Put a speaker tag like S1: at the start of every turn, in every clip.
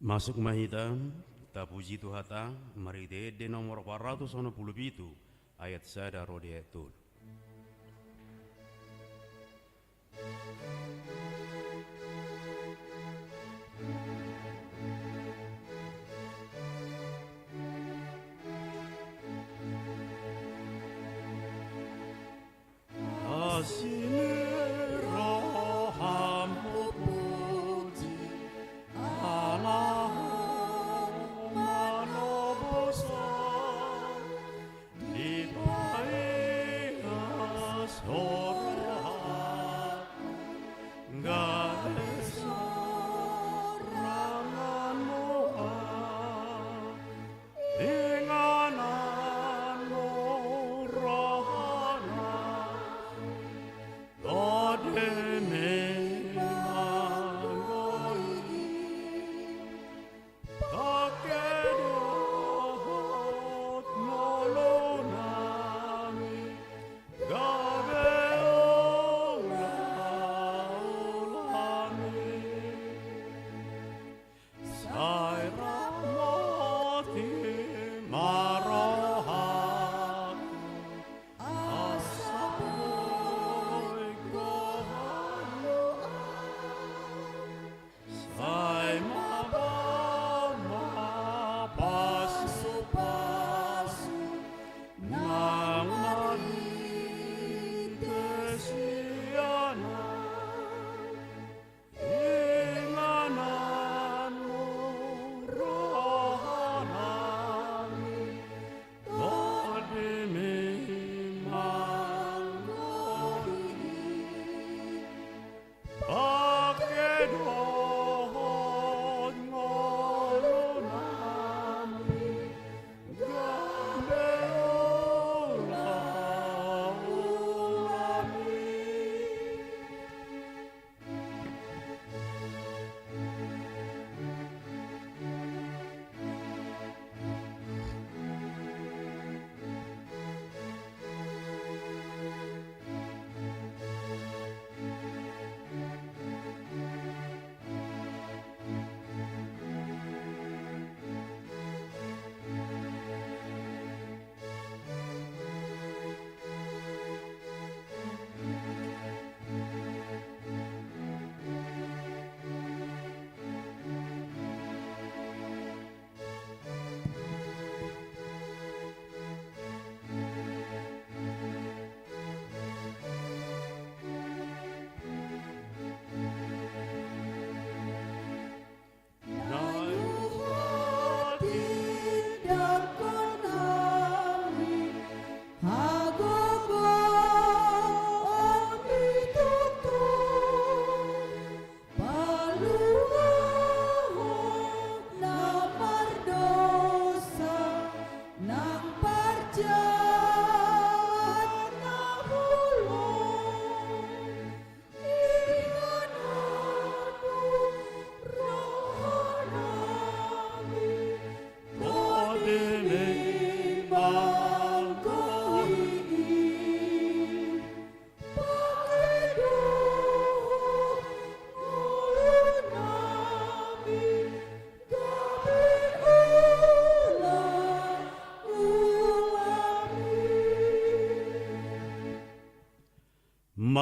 S1: Masuk mahita, tapuji Tuhata, maride nomor 467, ayat sada rodeetul.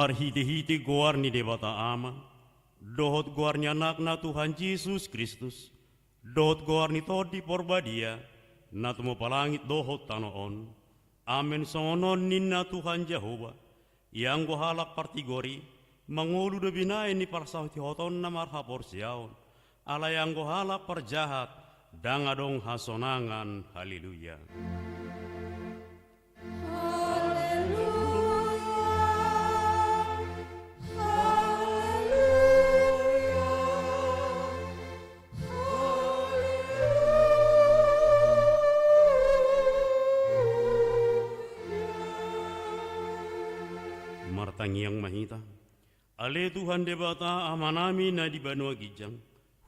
S1: Marhiti-hiti guarni debata ama, dohot guarni anakna Tuhan Yesus Kristus, dohot guarni todi porbadia, natumo palangit dohot tanoon, amen songonon ninna Tuhan Jehova, yang gohalak partigori, mangulu do binae ni parsahti hoton na marhapor siaon, ala yang gohalak parjahat, dangadong hasonangan, haleluya. Martangiang mahita, ale Tuhan debata amanami na di banua gijang,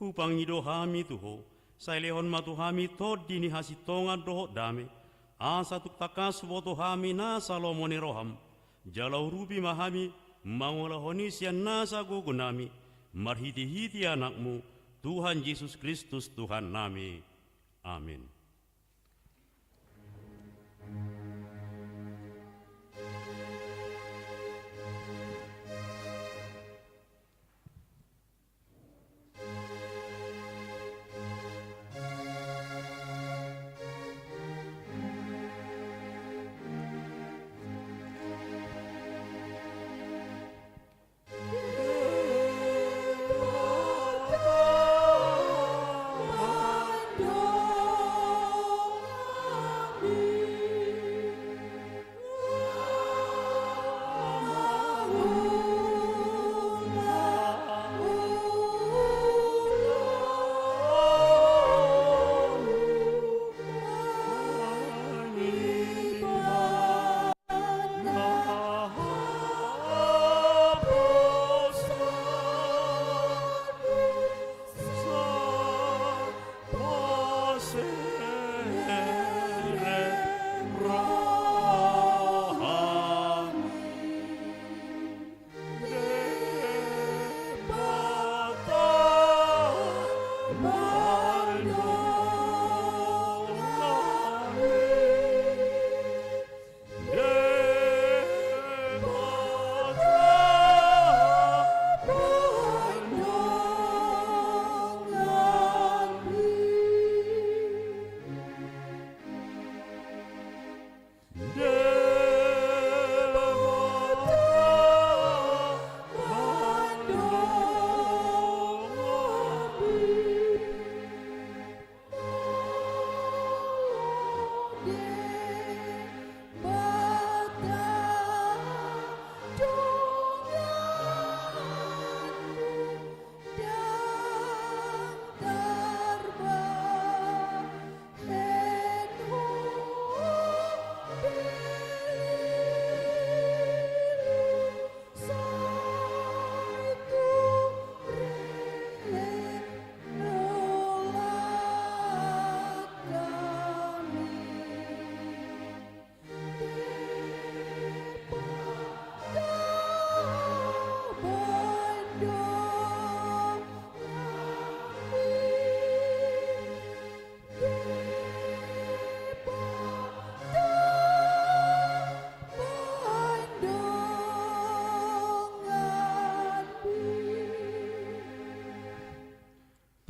S1: hupang idohami tuho, sailehon matuhami tod dini hasitonga doho dame, asa tuktakas wotohami na salomone roham, jalau rubi mahami, mangolahoni sian nasa gugunami, marhiti-hiti anakmu, Tuhan Yesus Kristus Tuhan nami. Amin.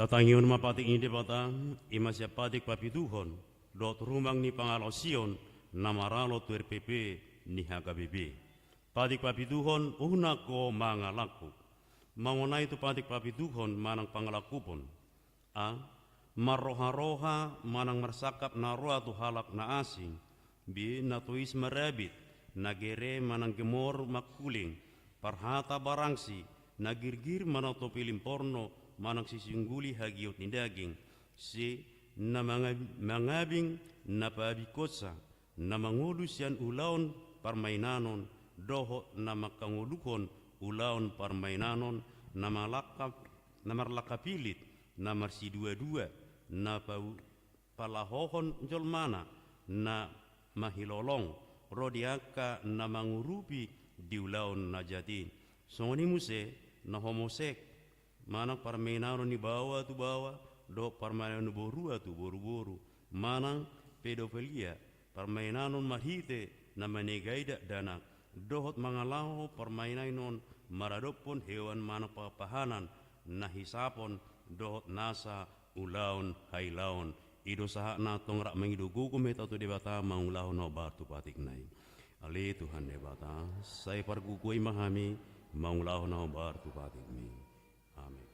S1: Tatangion mapatik ini batang imasya patik papituhon dot rumang ni pangalosion namaralo tu RPP ni HKBB. Patik papituhon unako mangalaku. Mangonai tu patik papituhon manang pangalakupon. A maroha-roha manang marsakap na roa tu halak na asing. B natuis marabit nagere manang gemor makuling. Parhata barangsi nagirgir manang topilim porno manang sisingguli hagiot ni daging si na mangabing na pabikosa na mangulus yan ulaon parmainanon doho na makangulukon ulaon parmainanon na marlakapilit na marsidua-dua na palahohon jolmana na mahilolong rodiaka na mangurupi di ulaon na jati songoni muse na homosek manang parmainanon ni bawa tu bawa do parmainanon borua tu boru-boru manang pedofilia parmainanon mahite na manegaida danak dohot mangalaho parmainanon maradopon hewan manang papahanan na hisapon dohot nasa ulaon hailaon ido saha na tong rak mangidugukum eta tu debata maulahon no batu patik nai ali Tuhan debata sai pargugui mahami maulahon no batu patik mi. Amin.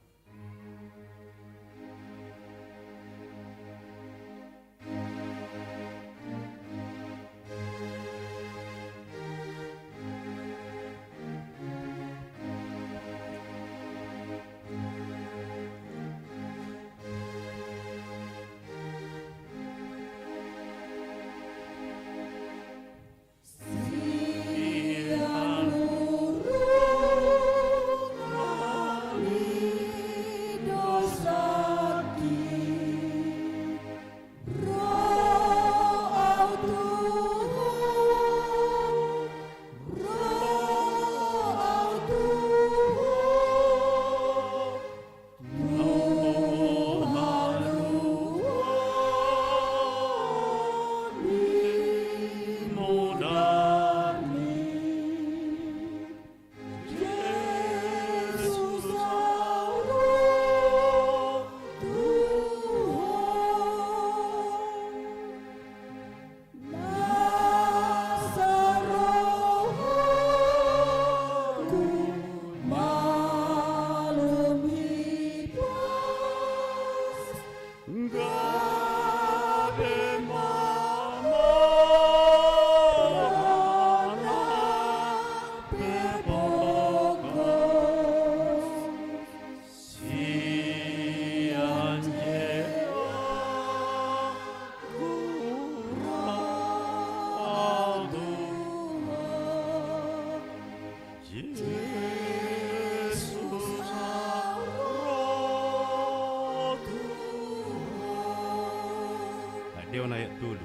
S1: Dewan ayat dulu.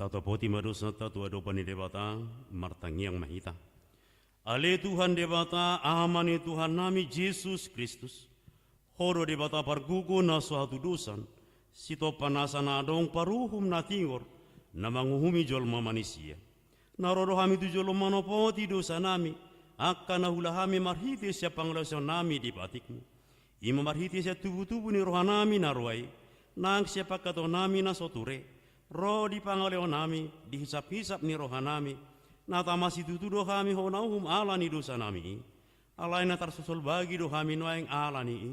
S1: Tato poti madosa tato adopani debata martangiang mahita. Ale Tuhan debata amani Tuhan nami Yesus Kristus. Horo debata pargugo na suatu dosan. Sito panasan adong paruhum na tingor na manguhumi jolma manusia. Naroro hami tu jolma manopoti dosa nami. Akka na hulahami marhiti siya panglasan nami di batikmu. Ima marhiti siya tubuh-tubuh ni rohanami naruai. Nang siya pagkato nami na soture. Roh di pangaleo nami, dihisap-hisap ni rohanami, natamasi tutudo kami honauhum ala ni dosa nami, alay na tarsusul bagi do kami noaing ala ni,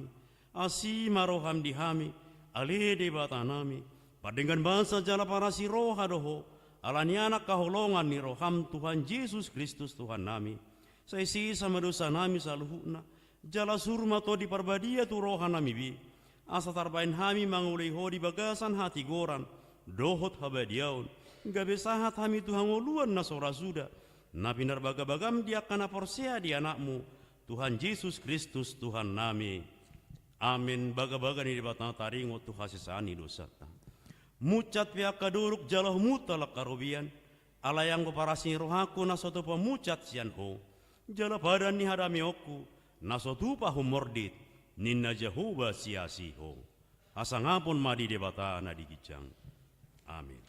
S1: asima roham di kami, alede bata nami, padengan bangsa jala para si roha doho, ala ni anak kaholongan ni roham Tuhan Yesus Kristus Tuhan nami, sa isi sama dosa nami saluhuna, jala surma to di parbadia tu roha nami bi, asa tarbain kami mangulay ho di bagasan hati goran, dohot habadiaun, gabe sahat hami Tuhan ngoluan na sora suda, na pinar bagam dia kana porsea di anakmu, Tuhan Yesus Kristus Tuhan nami. Amin. Baga-baga ni debatang taringo tu hasisani dosata. Mucat pihak kaduruk jalah mutalak karobian, alayang parasi rohaku na soto pamucat sian ho, jala badan ni hadami oku, na soto pahumordit, ninna Jehovah siasi ho. Asangapun madi debata na digijang. Amin.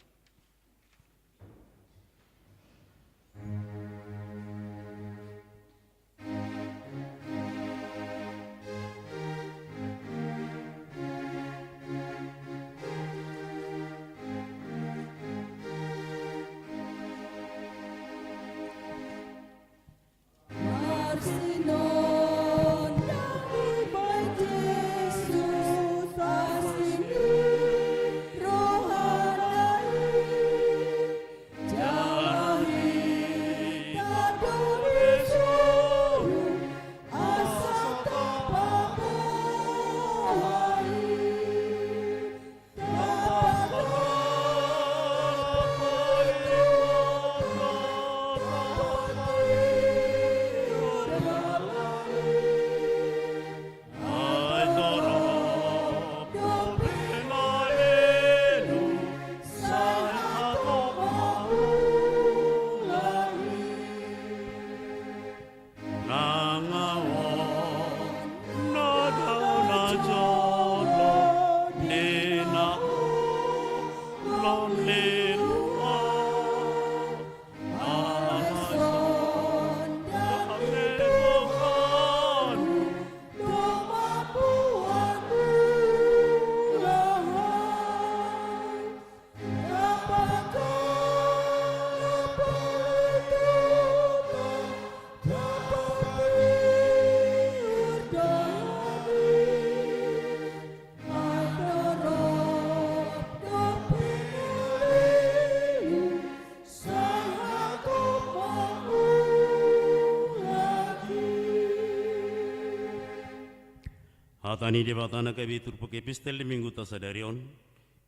S1: Hatani debatana kabi turpu epistel minggu tasadarion,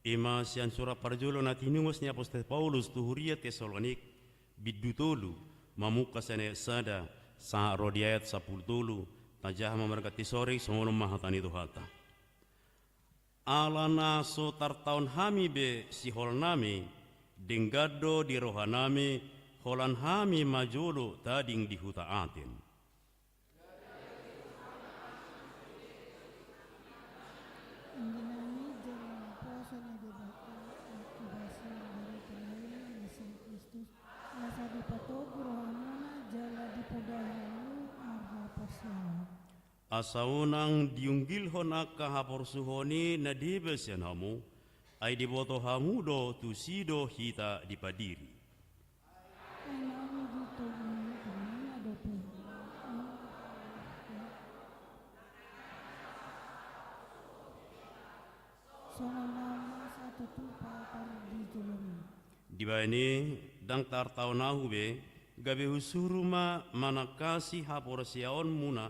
S1: Ima sian surat parjulo na tinungos ni Apostol Paulus tuhuria Tesalonik bidutulu mamuka sene sada sa rodiayat 10 tajah memerkati sore songono mahatani tuhata. Alana so tartaun hami be si hol nami denggado di rohanami holan hami majolo tading di huta atin. Asaunang diunggil honaka haporsuhoni na dibesen hamu, ay diboto hamu do tusido hita dipadiri. Dibani dang tartau nahube gabe husuruma manakasi haporsiaon muna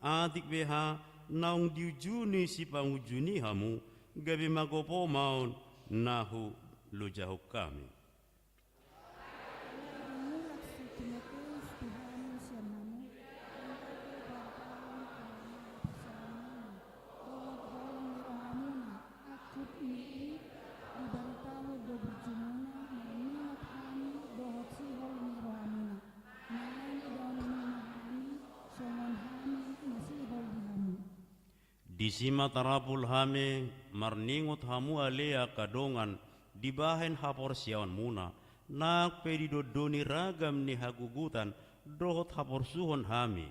S1: adik beha naung diujuni si pangujuni hamu gabe magopo maun nahu lujahuk kami. Di sima tarapul hame marningot hamu alea kadongan dibahen hapor siawan muna nak pedido doni ragam ni hagugutan dohot hapor suhon hame.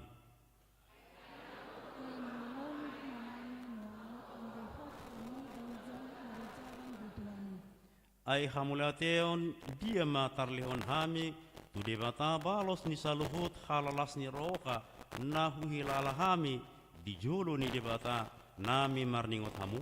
S1: Ay hamulateon dia matarlihon hame tu debata balos ni saluhut halalas ni roka nahu hilala hame di jolo ni debata nami marningot hamu.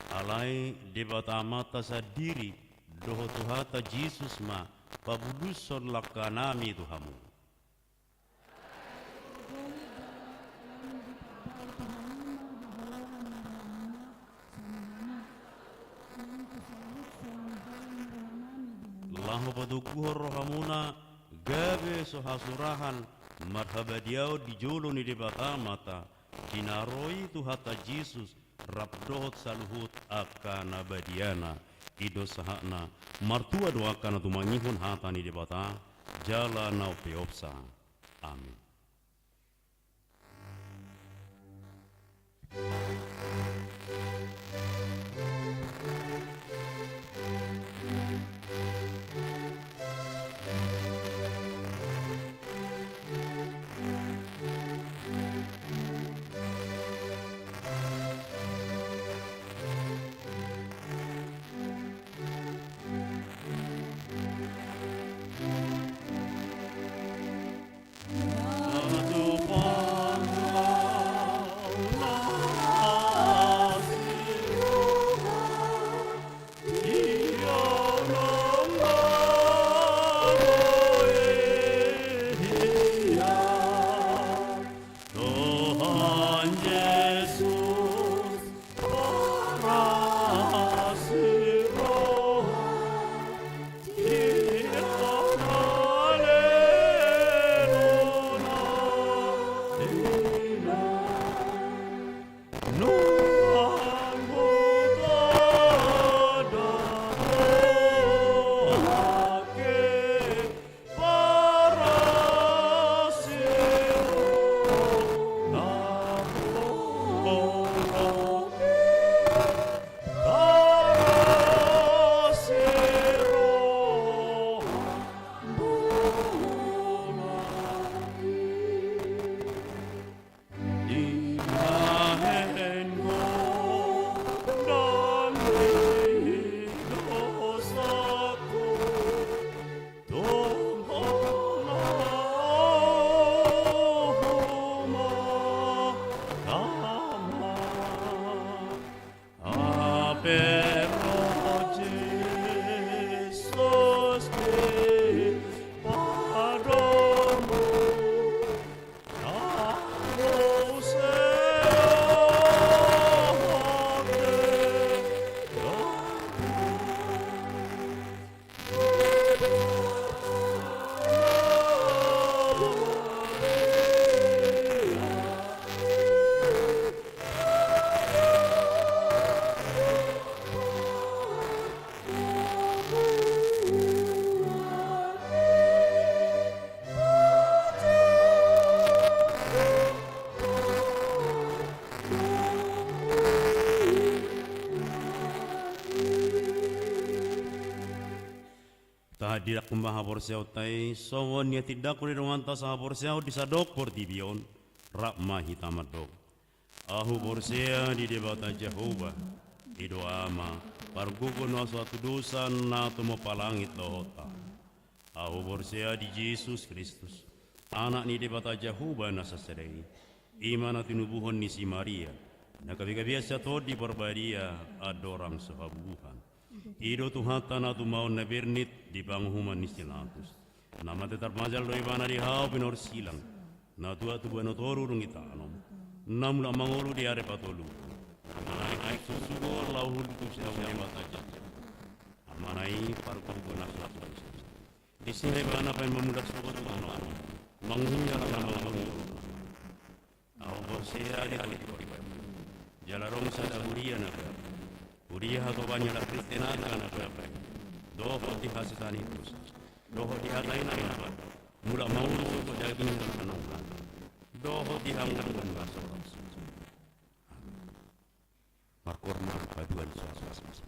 S1: Alai debata mata sadiri doho tuhata Jesus ma pabuduson lakanami tuhamu. Lahu padukuhor rohamuna gabe sohasurahan marhaba diau di jolo ni debata mata kinaroi tuhata Jesus rabdohot saluhut akana badiana ido sahakna martua doakana tumangihun hata ni debata jala nau peopsa. Amin. Adirak kumaha porsiao tai sawon ya tidak kuri ronganta sa porsiao disadok portibion rak mahi tamadok. Ahu porsea di debata Jehovah ido ama pargugo no suatu dosa na tumo palangit lohota. Ahu porsea di Yesus Kristus anak ni debata Jehovah na saserei imana tinubuhon ni si Maria na kabiasa to di perbadia adorang sehabuhan. Ido Tuhan na tu mau na bernit di panghuman ni silatus. Nama tetar majal do ibana di hau pinor silang. Na tua tu buano toru rung itanom. Namula mangolu di are patolu. Amanai susugor lauhul tu siapa mata jajah. Amanai parku guna selatan. Di sini bana pen memudak sobat tono. Manghunya nama mangolu. Au bosia di kali. Jalarong sa huria na. Huria hato banyak la Kristena kana berapa. Doho di hasitan itu. Doho di hatain apa. Mula mau so daging dan kanong. Doho di hanggan dan baso. Markorma paduan suas.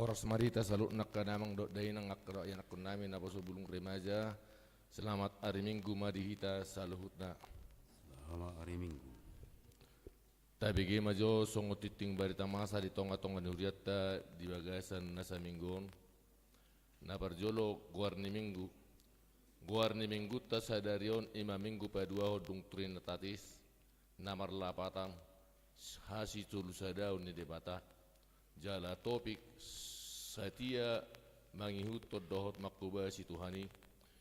S2: Horas marita saluk nak kanamang dot dainang akro yang akun namin na bulung remaja. Selamat hari Minggu madihita saluhutna.
S1: Selamat hari Minggu.
S2: Tabigi majo songo titing barita masa di tonga-tonga nuriata di bagasan nasa minggon. Na parjolo guarni minggu. Guarni minggu ta sadarion ima minggu padua hodung trin tatis. Namar lapatan hasi tulu sadaun ni debata. Jala topik setia mengihut dohot makubasi Tuhani.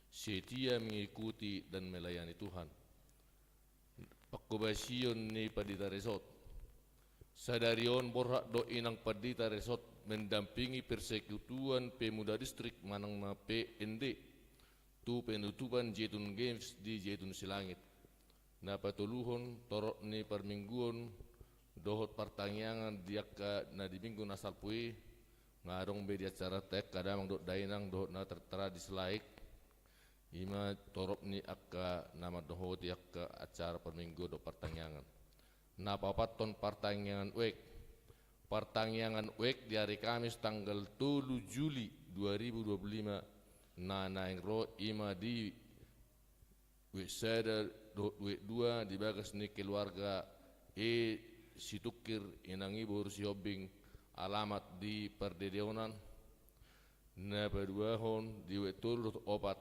S2: Setia mengikuti dan melayani Tuhan. Pakubasion ni padita resort. Sadarion borhak do inang padita resort mendampingi persekutuan pemuda distrik Manang na PND. Tu penutupan Jetun Games di Jetun Silangit. Na patuluhon torok ni permingguan dohot pertanyaan diaka na di minggu nasal pui ngarong be di acara tek kadang dot dainang dohot na tertera di slide. Ima torop ni akka nama dohot akka acara perminggu do pertanyaan. Na papaton pertanyaan wek. Pertanyaan wek di hari Kamis tanggal 7 Juli 2025. Na naingro ima di wek sada wek dua di bagas ni keluarga Situkir inang ibu si Hobbing alamat di Perdedeonan. Na paduahon di wek turut opat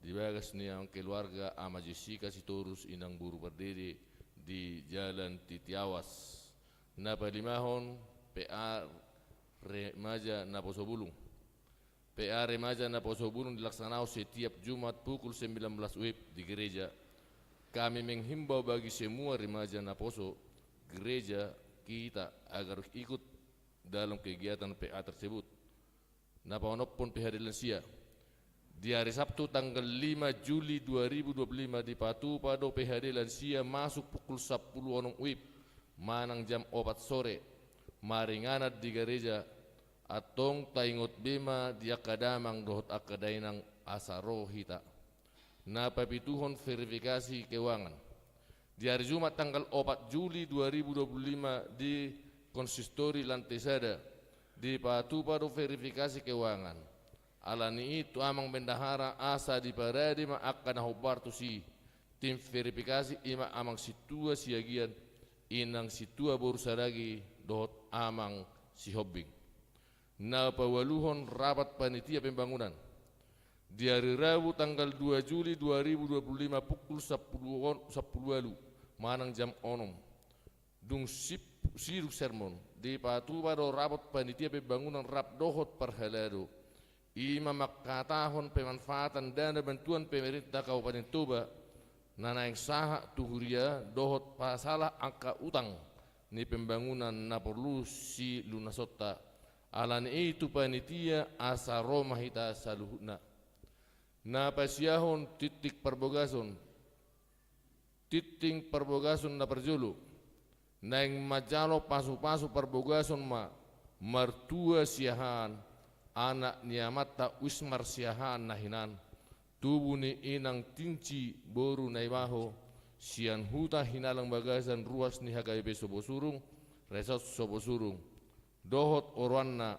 S2: di bagas ni ang keluarga ama Jessica Sitorus inang buru berdiri di Jalan Titiawas. Na palimahon PA Remaja na Posobulung. PA Remaja na Posobulung dilaksanakan setiap Jumat pukul 19 WIB di gereja. Kami menghimbau bagi semua remaja na Poso gereja kita agar ikut dalam kegiatan PA tersebut. Na paonopon PHD Lansia. Di hari Sabtu tanggal 5 Juli 2025 di Patu Pado PHD Lansia masuk pukul 10 WIB manang jam 4 sore maringanat di gereja atong taingot bema di akadamang dohot akadainang asarohita. Na papituhon verifikasi keuangan. Di hari Jumat tanggal 4 Juli 2025 di Konsistori Lantesada di Patu Pado verifikasi keuangan. Alani itu amang bendahara asa di parade ma akan hubartu si tim verifikasi ima amang situa siagian inang situa borusaragi dohot amang si Hobbing. Na pawaluhon rapat panitia pembangunan di hari Rabu tanggal 2 Juli 2025 pukul 10 walu manang jam onom dung siruk sermon di Patu Pado rapat panitia pembangunan rap dohot perhelado. Ima makatahon pemanfaatan dana bantuan pemerintah Kabupaten Toba nanaing saha tuhuria dohot pasalah angka utang ni pembangunan na perlu si lunasota alan itu panitia asaro mahita saluhuna na pasiahon titik perbogason na perjulu naing majalo pasu-pasu perbogason ma martua siahan anak niamata wismar siahan nahinan tubuh ni inang tinci boru naibaho sian huta hinalang bagasan ruas ni HKBP Sobosurung resort Sobosurung dohot orwanna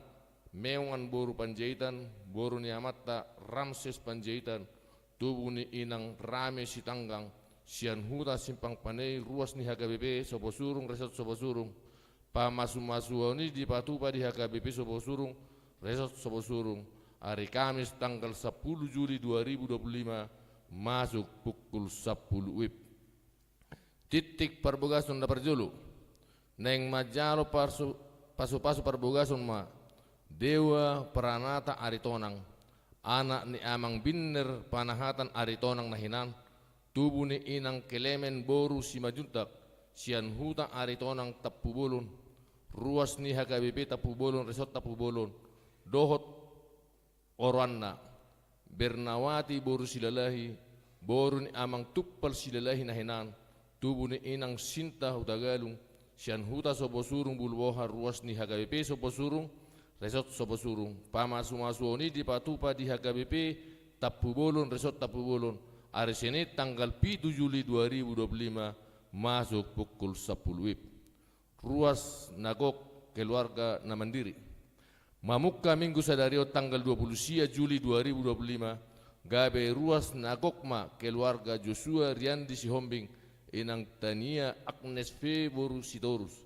S2: mewan boru panjaitan boru niamata Ramses panjaitan tubuh ni inang rame sitanggang sian huta simpang panei ruas ni HKBP Sobosurung resort Sobosurung pamasu-masuani di patupa di HKBP Sobosurung Resort Sobosurung hari Kamis tanggal 10 Juli 2025 masuk pukul 10 WIB. Titik perbogason da perjulu neng majalo pasu-pasu perbogason ma Dewa Pranata Aritonang anak ni amang binner panahatan Aritonang nahinan tubuh ni inang Kelemen boru si majuntak sian huta Aritonang tapu bolon ruas ni HKBP tapu bolon resort tapu bolon dohot orwanna Bernawati boru silalahi boru ni amang tuppal silalahi nahinan tubuh ni inang Sinta Hutagalung sian huta Sobosurung bulwoha ruas ni HKBP Sobosurung resort Sobosurung pamasu-masuoni di patupa di HKBP Tapu Bolon resort Tapu Bolon hari Senin tanggal 7 Juli 2025 masuk pukul 10 WIB ruas nagok keluarga na mandiri Mamukka minggu sadario tanggal 20 Juli 2025 gabe ruas nagokma keluarga Joshua Riandi Sihombing inang tania Agnes V boru Sitorus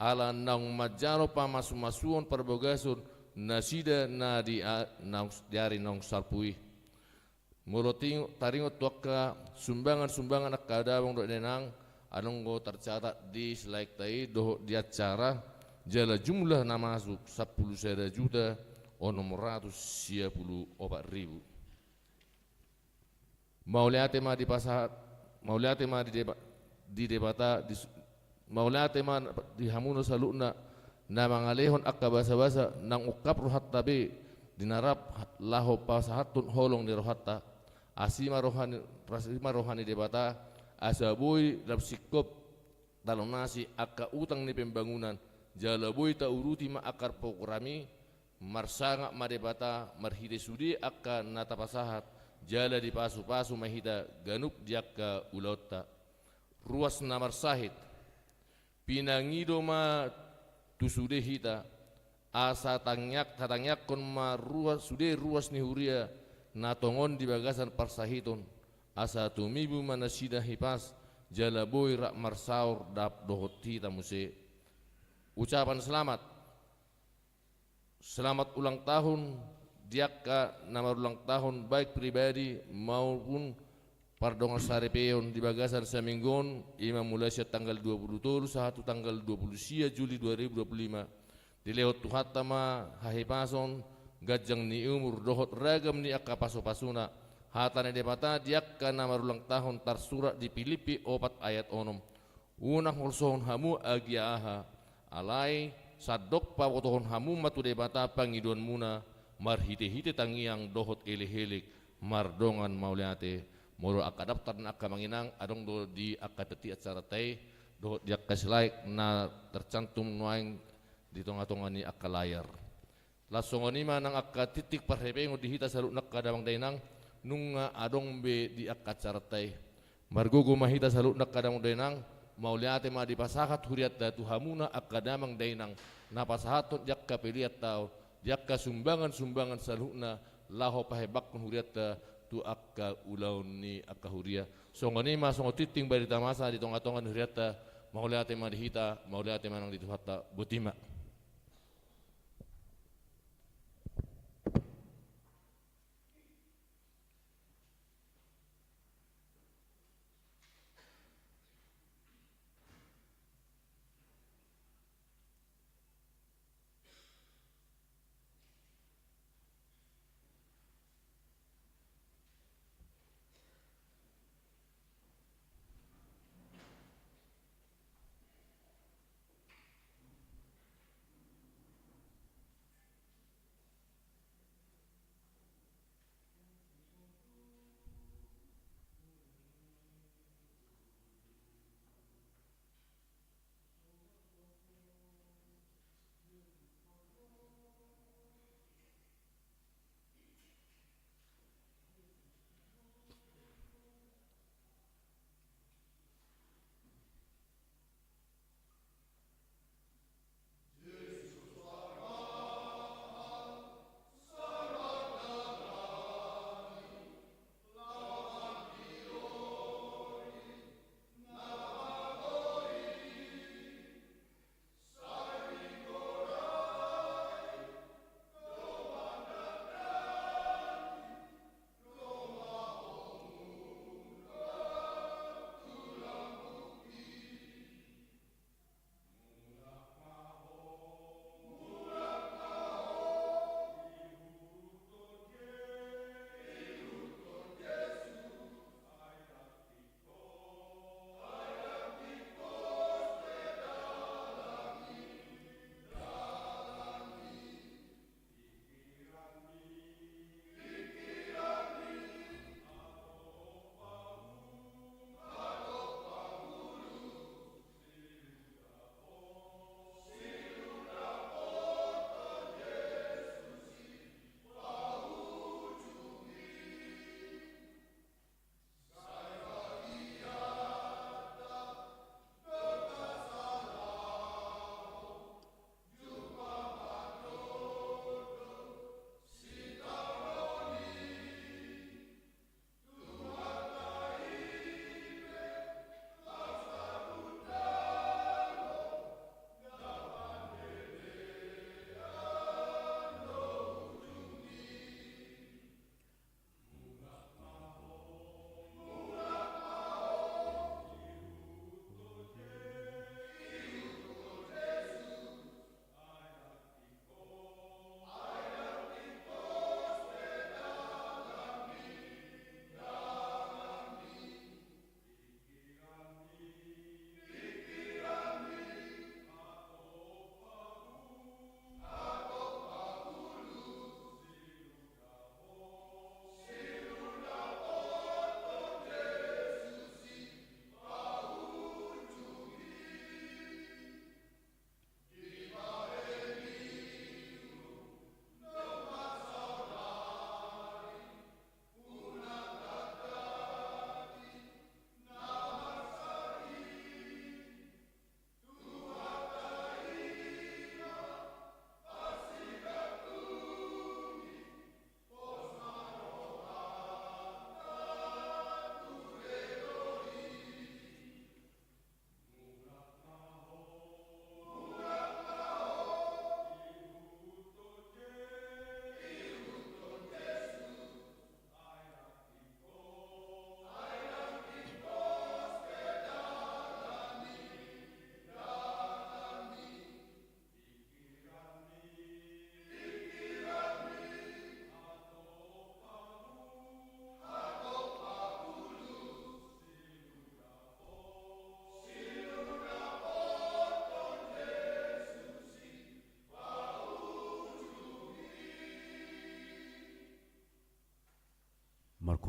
S2: ala nang majaro pamasumasuon parbogason nasida na nang dari nang sarpui muroting taringot tuaka sumbangan akadawang do nenang anonggo tercatat di slide tai doh di acara jala jumlah nama masuk 10 juta o nomor 154.000 mauliate ma di pasat mauliate ma di debata mauliate ma di hamuno saluna na mangalehon akka basa-basa nang ukap rohat tabe dinarap laho pasahatun holong di rohatta asima rohani debata asaboy lapsikop dalam nasi akka utang ni pembangunan jalaboy ta uruti ma akar pokrami marsanga madebata marhide sudi akka natapasahat jala di pasu-pasu mahita ganup diakka ulauta ruas na marsahit pinangido ma tusude hita asa tatangyak kon ma ruas ni huria natongon di bagasan parsahiton asa tumibu manasida hipas jalaboy rak marsaur dap dohot hita muse. Ucapan selamat ulang tahun diakka nama ulang tahun baik pribadi maupun pardongan sarepeon di bagasan seminggon ima mulai tanggal 21 tanggal 20 Juli 2025 dilewat tuhatta ma hahipason gajang ni umur dohot ragam ni akka paso-pasuna hatane debata diakka nama ulang tahun tarsurat di Filipi 4 ayat 6 unang holsohon hamu agiaha alai sadok pa wotohon hamu matu debata pangiduan muna marhite-hite tangiang dohot elehelik mardongan mauliate moro akka daftar na akka manginang adong do di akka teti acara tai dohot di akka slide na tercantum nuaing di tonga-tonga ni akka layar lasongoni manang akka titik parhepengo dihita saluk nakka damang dainang nunga adong be di akka acara tai margogo mahita saluk nakka damang dainang mauliate ma di pasahat huriat da tuhamuna akadamang dainang napasahatot jakka peliat tau jakka sumbangan salukna laho pahebak huriat da tu akka ulaun ni akka huria songoni ma songo titing bari tamasa di tonga-tongan huriat da mauliate ma dihita mauliate manang di tuhatta butima.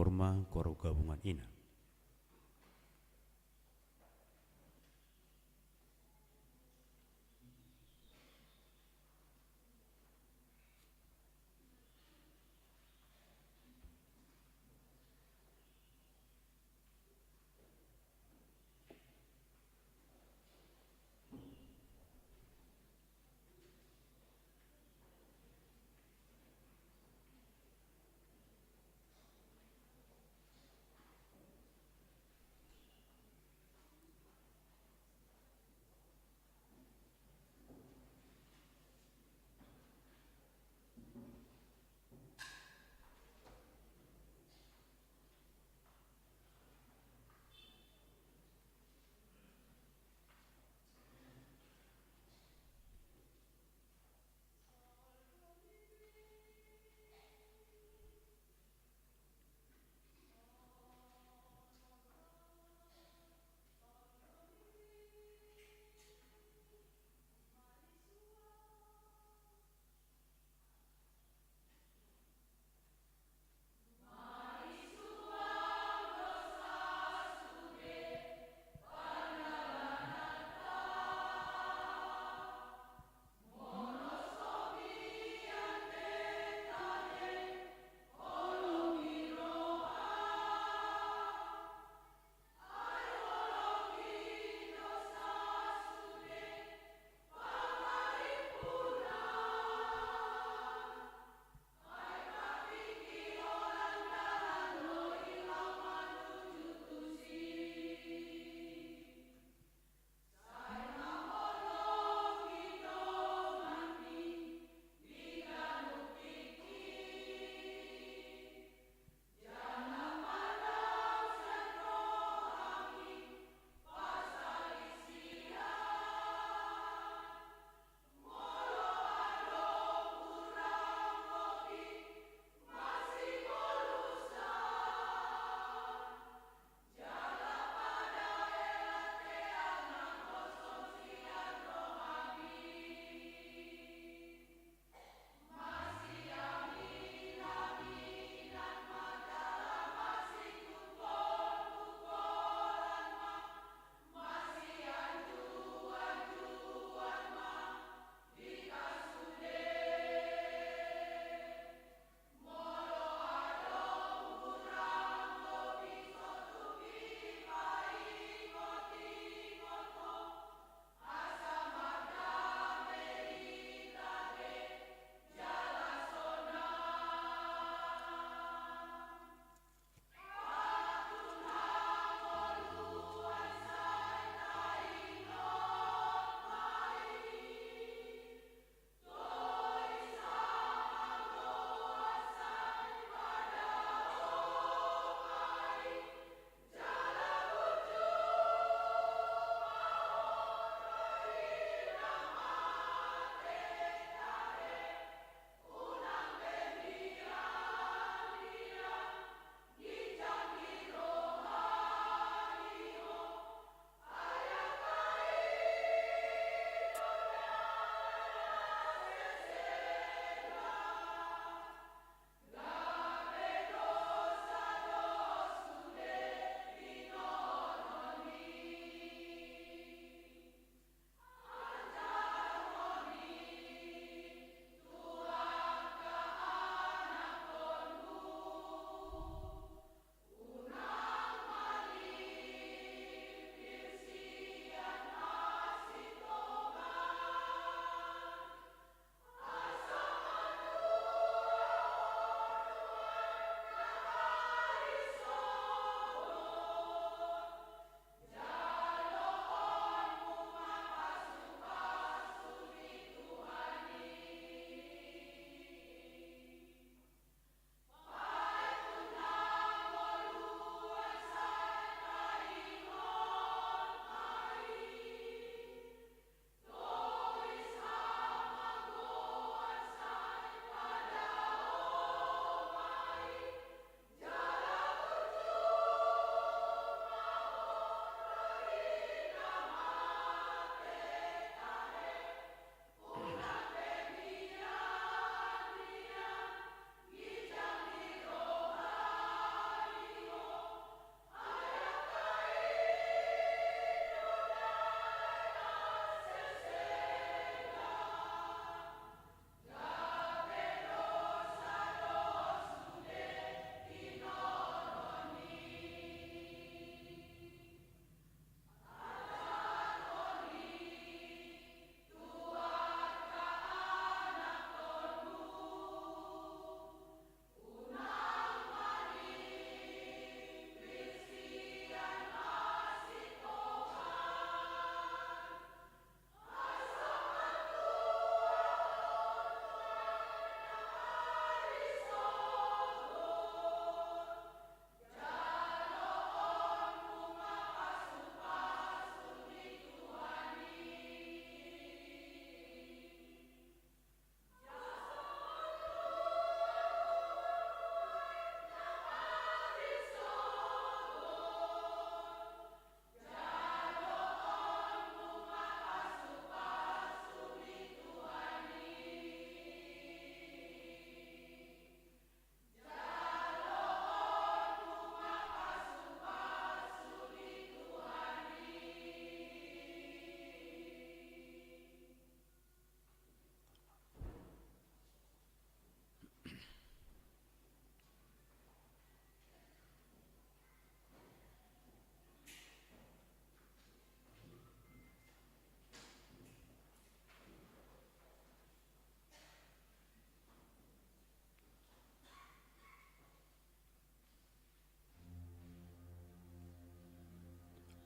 S1: forma koro gabungan ina.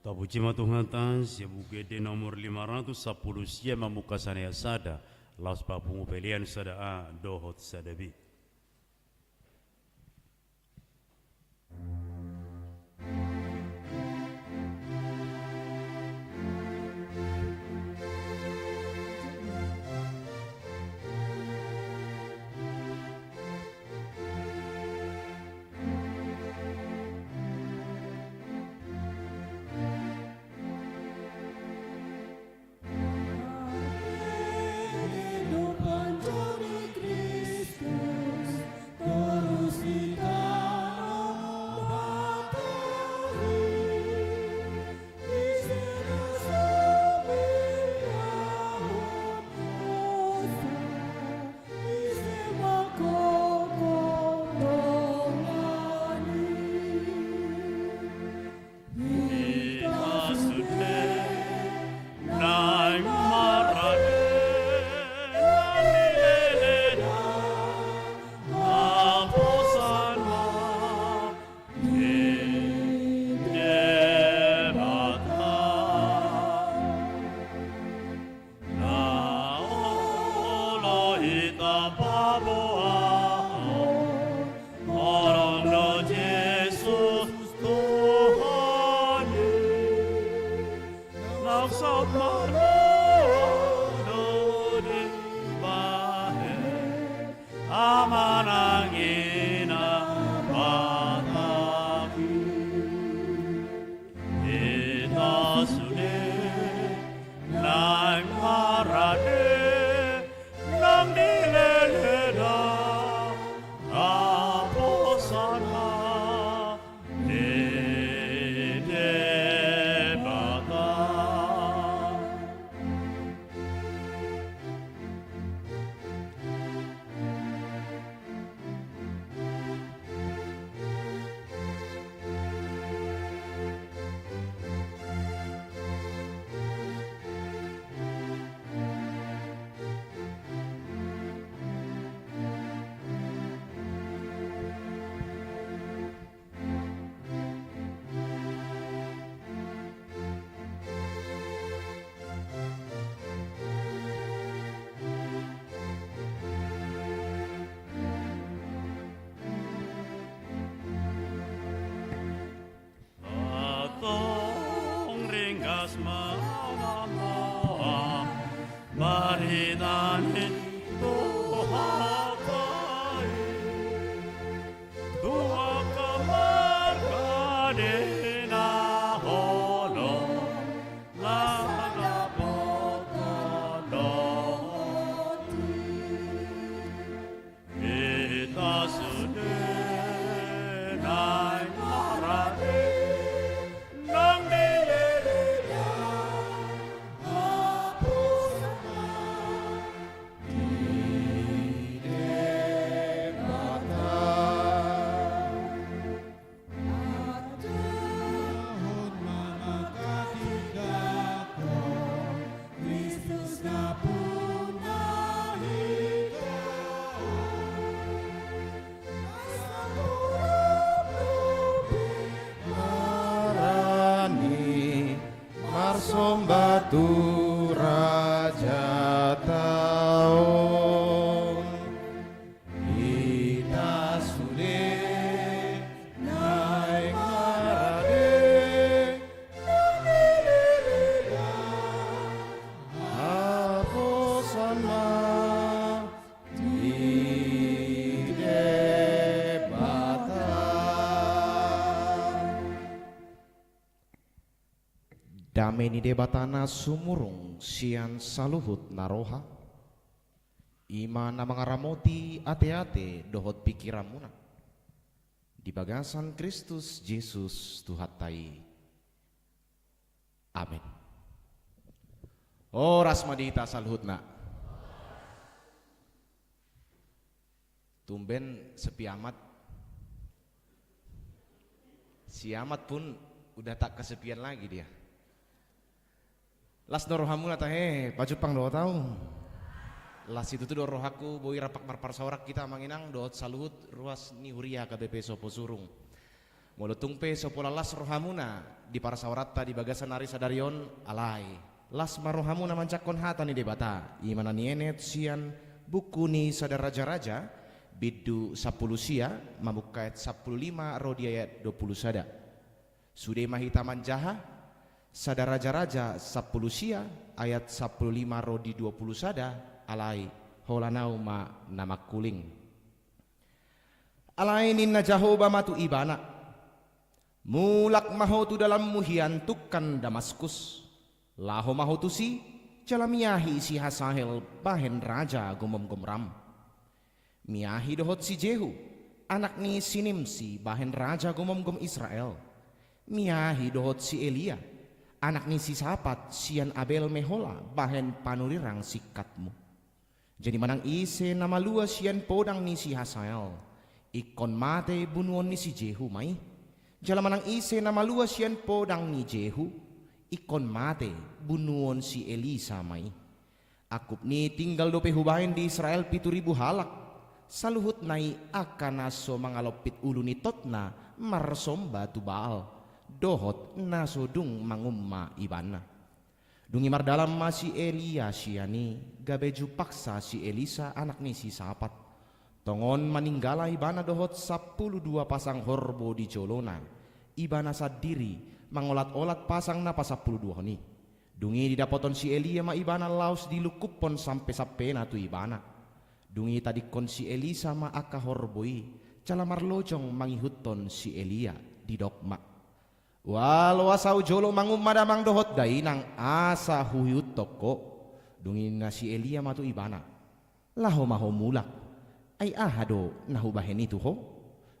S1: Tabuji Tuhan tan sia bukede nomor 510 sia mamuka sanaya sada laus papungu pelian sada a dohot sada bi.
S3: Batu Raja Taun kita sudah naik marade aku sama di debatan damai ni debatana sumurung sian saluhut naroha imana mangaramoti ate-ate dohot pikiramuna di bagasan Kristus Yesus Tuhatai. Amin. Oh rasmadita saluhutna tumben sepi amat, si amat pun udah tak kesepian lagi dia. Las dorohamuna tahe pacupang do tahu. Las itu tuh dorohaku boi rapak marpar saurak kita manginang doot saluhut ruas ni huria KBP Sopo Surung. Molotung pe sopolalas rohamuna di parasawarata di bagasan ari sadarion alai. Las marohamuna mancakon hata ni debata. Imana nienet sian buku ni sadar raja-raja bidu 10 sia mabukait 15 rodi ayat 20 sada. Sude mahitaman jaha sadar raja-raja 10 sia ayat 15 rodi 20 sada alai holanau ma nama kuling. Alai ninna Jahoba matu ibana mulak mahotu dalam muhian tukan Damaskus laho mahotu si jalamiahi si Hasahel bahen raja gomram miahi dohot si Jehu anak ni Sinimsi bahen raja gom Israel miahi dohot si Elia anak ni si Sapat sian Abel Mehola bahen panurirang sikatmu. Jadi manang ise nama lua sian podang ni si Hasael ikon mate bunuon ni si Jehu mai. Jala manang ise nama lua sian podang ni Jehu ikon mate bunuon si Elisa mai. Akup ni tinggal dope hubahin di Israel 7.000 halak. Saluhut nai akan aso mangalopit ulu ni totna marsomba tu Baal. Dohot nasodung mangumma ibana. Dungi mardalam masih Elia siani gabeju paksa si Elisa anak ni si Sapat. Tongon maninggalai ibana dohot 12 pasang horbo di jolona. Ibana sadiri mangolat-olat pasang napa 12 ni. Dungi didapoton si Elia ma ibana laos dilukupon sampai na tu ibana. Dungi tadi kon si Elisa ma aka horboi calamar lojong mangihuton si Elia di dokma. Walau asau jolo mangum madamang dohot dainang asa huyut toko dungin nasi Elia matu ibana laho maho mulak ay ahado nahubahen itu ho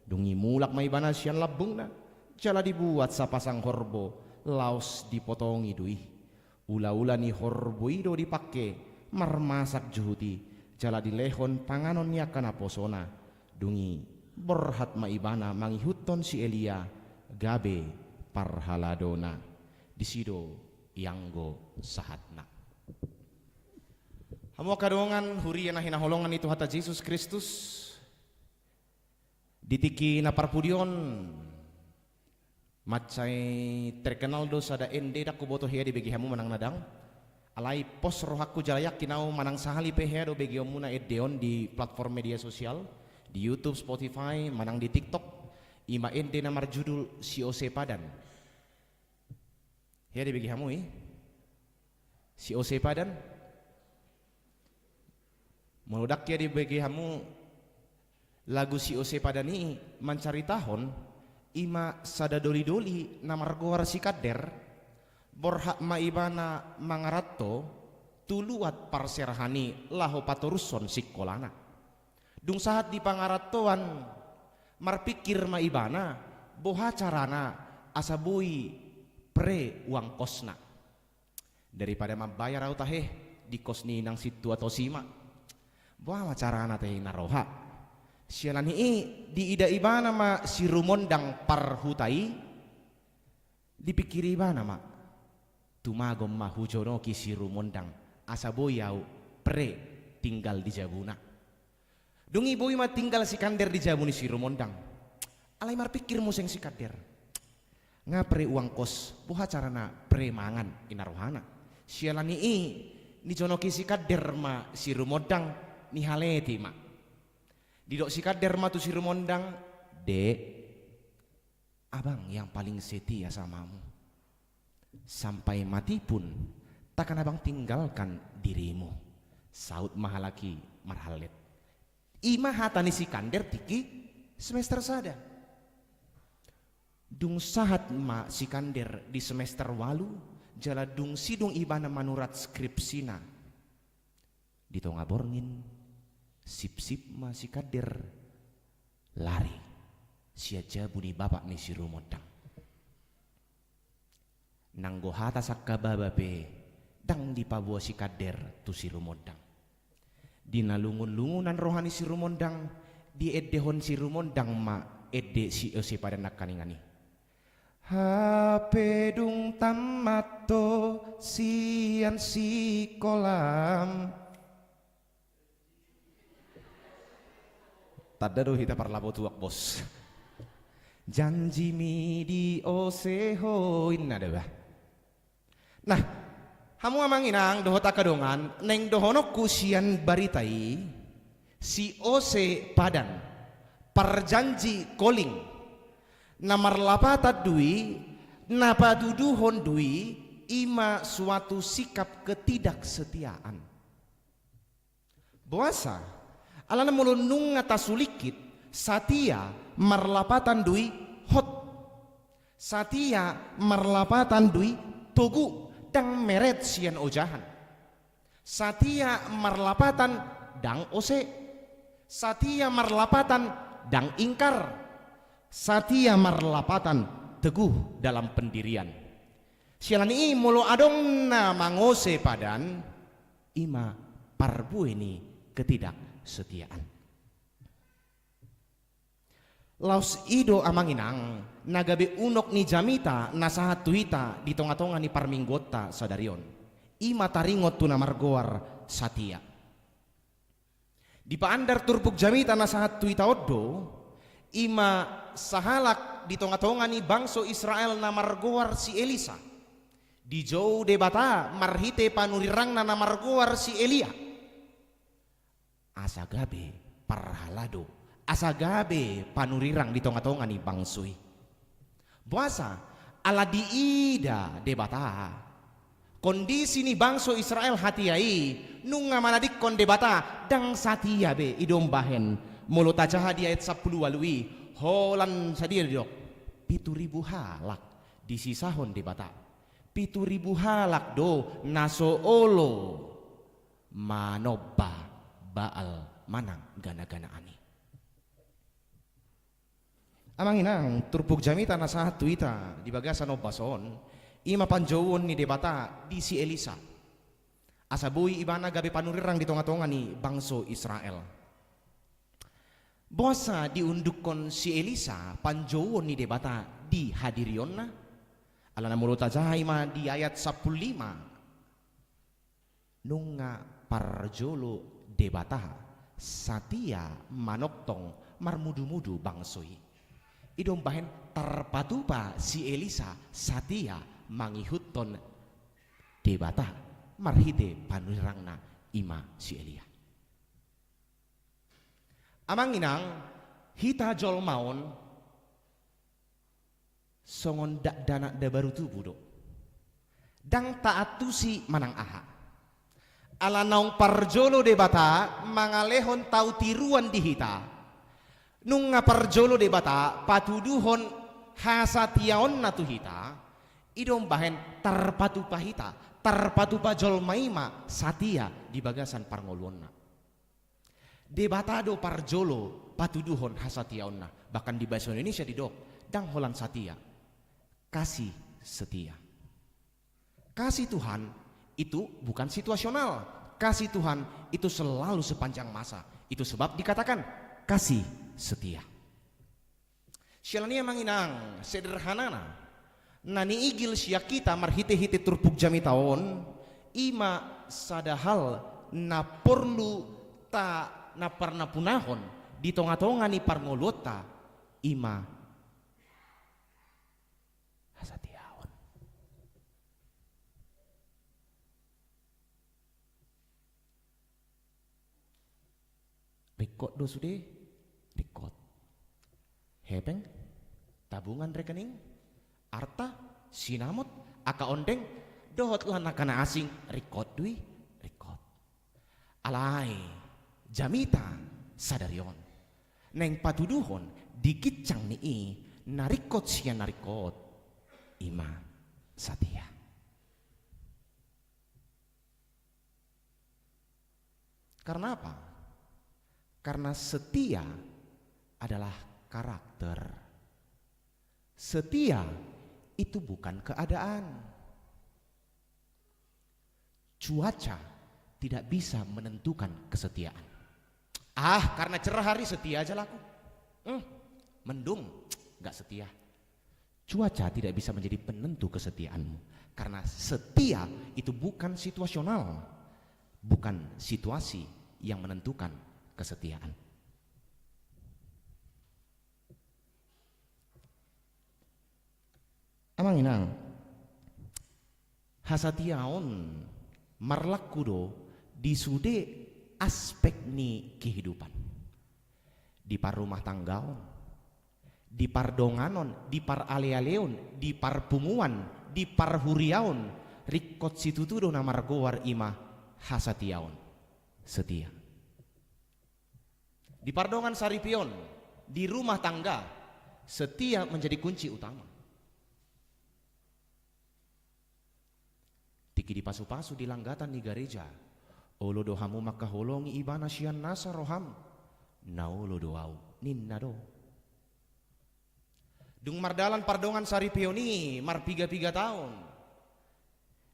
S3: dungi mulak ma ibana sian labung na jala dibuat sa pasang horbo laos dipotongi dui ula-ula ni horbo ido dipake marmasak juhuti jala dilehon panganon niya kana posona dungi berhat ma ibana mangihuton si Elia gabe parhaladona disido yanggo sahatna. Hamu kadongan hurian na hinaholongan itu hata Jesus Kristus ditiki na parpudion macay terkenal do sada ende dak kuboto hea di begi hamu manang nadang alai pos rohaku jalayak kinau manang sahali pehea do begi hamu na edeon di platform media sosial di YouTube, Spotify, manang di TikTok. Ima ende namar judul si Ose Padan. Ya dibagi hamu si Ose Padan. Meludak ya dibagi hamu lagu si Ose Padan ini mencari tahun ima sada doli-doli namar goar si kader borhak maibana mangarato tuluat parserhani laho patoruson sikolana. Dung saat di pangaratoan marpikir maibana boha carana asabui pre uang kosna daripada membayar au tahe di kos ni nang situ atau sima boha carana teh naroha sialan di ida ibana ma si rumondang parhutai dipikiri ibana ma tumagom ma hujono ki si rumondang asabui au pre tinggal di jabuna. Dungi boy mah tinggal si kander di jabuni si rumondang. Alai mar pikir museng si kader. Ngapre uang kos, buha carana premangan inarohana. Sialani ni jonoki si kader ma si rumondang ni haleti ma. Didok si kader ma tu si rumondang, dek, abang yang paling setia samamu. Sampai mati pun takkan abang tinggalkan dirimu. Saud mahalaki marhalet. Ima hatani si kander tiki semester sada. Dung sahat ma si kander di semester walu jala dung sidung ibana manurat skripsina. Ditonga borngin sip-sip ma si kader lari sia jabuni bapak ni si rumodang. Nanggo hata sakababa pe dang di pabuah si kader tu si rumodang. Dina lungun-lungunan rohani si rumondang di edehon si rumondang ma ede si Ose Padan nakaningani hape dung tamato sian si kolam tada do hita parlabo tuak bos janji mi di osehoin ada bah. Nah, hamu amanginang dohot akadongan neng dohonok kusian baritai si ose padan perjanji koling namar lapatat dui napaduduhon dui ima suatu sikap ketidaksetiaan. Boasa alana mulunung ngatasulikit satia marlapatan dui hot satia marlapatan dui togu dang meret sian ojahan satia marlapatan dang ose satia marlapatan dang ingkar satia marlapatan teguh dalam pendirian. Sialani mulu adong na mangose padan ima parbu ini ketidaksetiaan. Laus ido amanginang nagabe unok ni jamita nasahat tuita di tonga-tonga ni parminggota sadarion ima taringot tuna margoar satia di paandar turpuk jamita nasahat tuita oddo ima sahalak di tonga-tonga ni bangso Israel na margoar si Elisa di jauh debata marhite panurirang na margoar si Elia asagabe parhalado asagabe panurirang di tonga-tonga ni bangsui buasa ala diida debata kondisi ni bangso Israel hatiai nunga manadik kon debata dang satia be idombahen mulut aja di ayat 10 walui holan sadia dok 7.000 halak disisahon debata 7.000 halak do naso olo manobba baal manang gana-gana ani. Amanginang turpuk jamita nasahat tuita di bagasan obason ima panjawon ni debata di si Elisa asabui ibana gabe panurirang di tonga-tonga ni bangso Israel bosa diundukon si Elisa panjawon ni debata di hadirionna alana mulut aja ima di ayat 15 nunga parjolo debata satia manoktong marmudu-mudu bangsoi idom bahen terpatupa si Elisa satia mangihutton debata marhite panurangna ima si Elia amanginang hita jol maon songon dak dana da baru tubuh do dang taatusi manang aha ala naung parjolo debata mangalehon tau tiruan di hita nung ngaparjolo debata patuduhon hasatiaon natu hita idom bahen terpatupa hita terpatupa jol maima satia di bagasan parngoluonna debata do parjolo patuduhon hasatiaonna bahkan di bahasa Indonesia di dok dang holan satia kasih setia kasih Tuhan itu bukan situasional kasih Tuhan itu selalu sepanjang masa itu sebab dikatakan kasih setia. Sialania manginang sederhanana nani igil sia kita marhite-hite turpuk jamitaon ima sadahal na perlu ta na parna punahon di tonga-tonga ni parngolota ima hasatiaon. Rekod do sude rekod hebeng tabungan rekening arta sinamot aka ondeng dohot lah nakana asing rekod dui rekod alai jamita sadarion neng patuduhon dikicang ni narikot sian narikot ima satia. Karena apa? Karena setia adalah karakter. Setia itu bukan keadaan. Cuaca tidak bisa menentukan kesetiaan. Karena cerah hari setia aja laku. Mendung gak setia. Cuaca tidak bisa menjadi penentu kesetiaanmu. Karena setia itu bukan situasional, bukan situasi yang menentukan kesetiaan. Amang inang hasatiaon marlakudo di sude aspek ni kehidupan. Di par rumah tanggaon, di par donganon, di par ale-aleon, di par punguan, di par huriaon, rikot situtudo na margowar ima hasatiaon setia. Di pardongan saripion, di rumah tangga, setia menjadi kunci utama. Tiki di pasu-pasu di langgatan ni gereja, olo dohamu maka holongi ibana sian nasa roham, naolo doau ninna do. Dung mardalan pardongan saripion ni mar piga-piga tahun.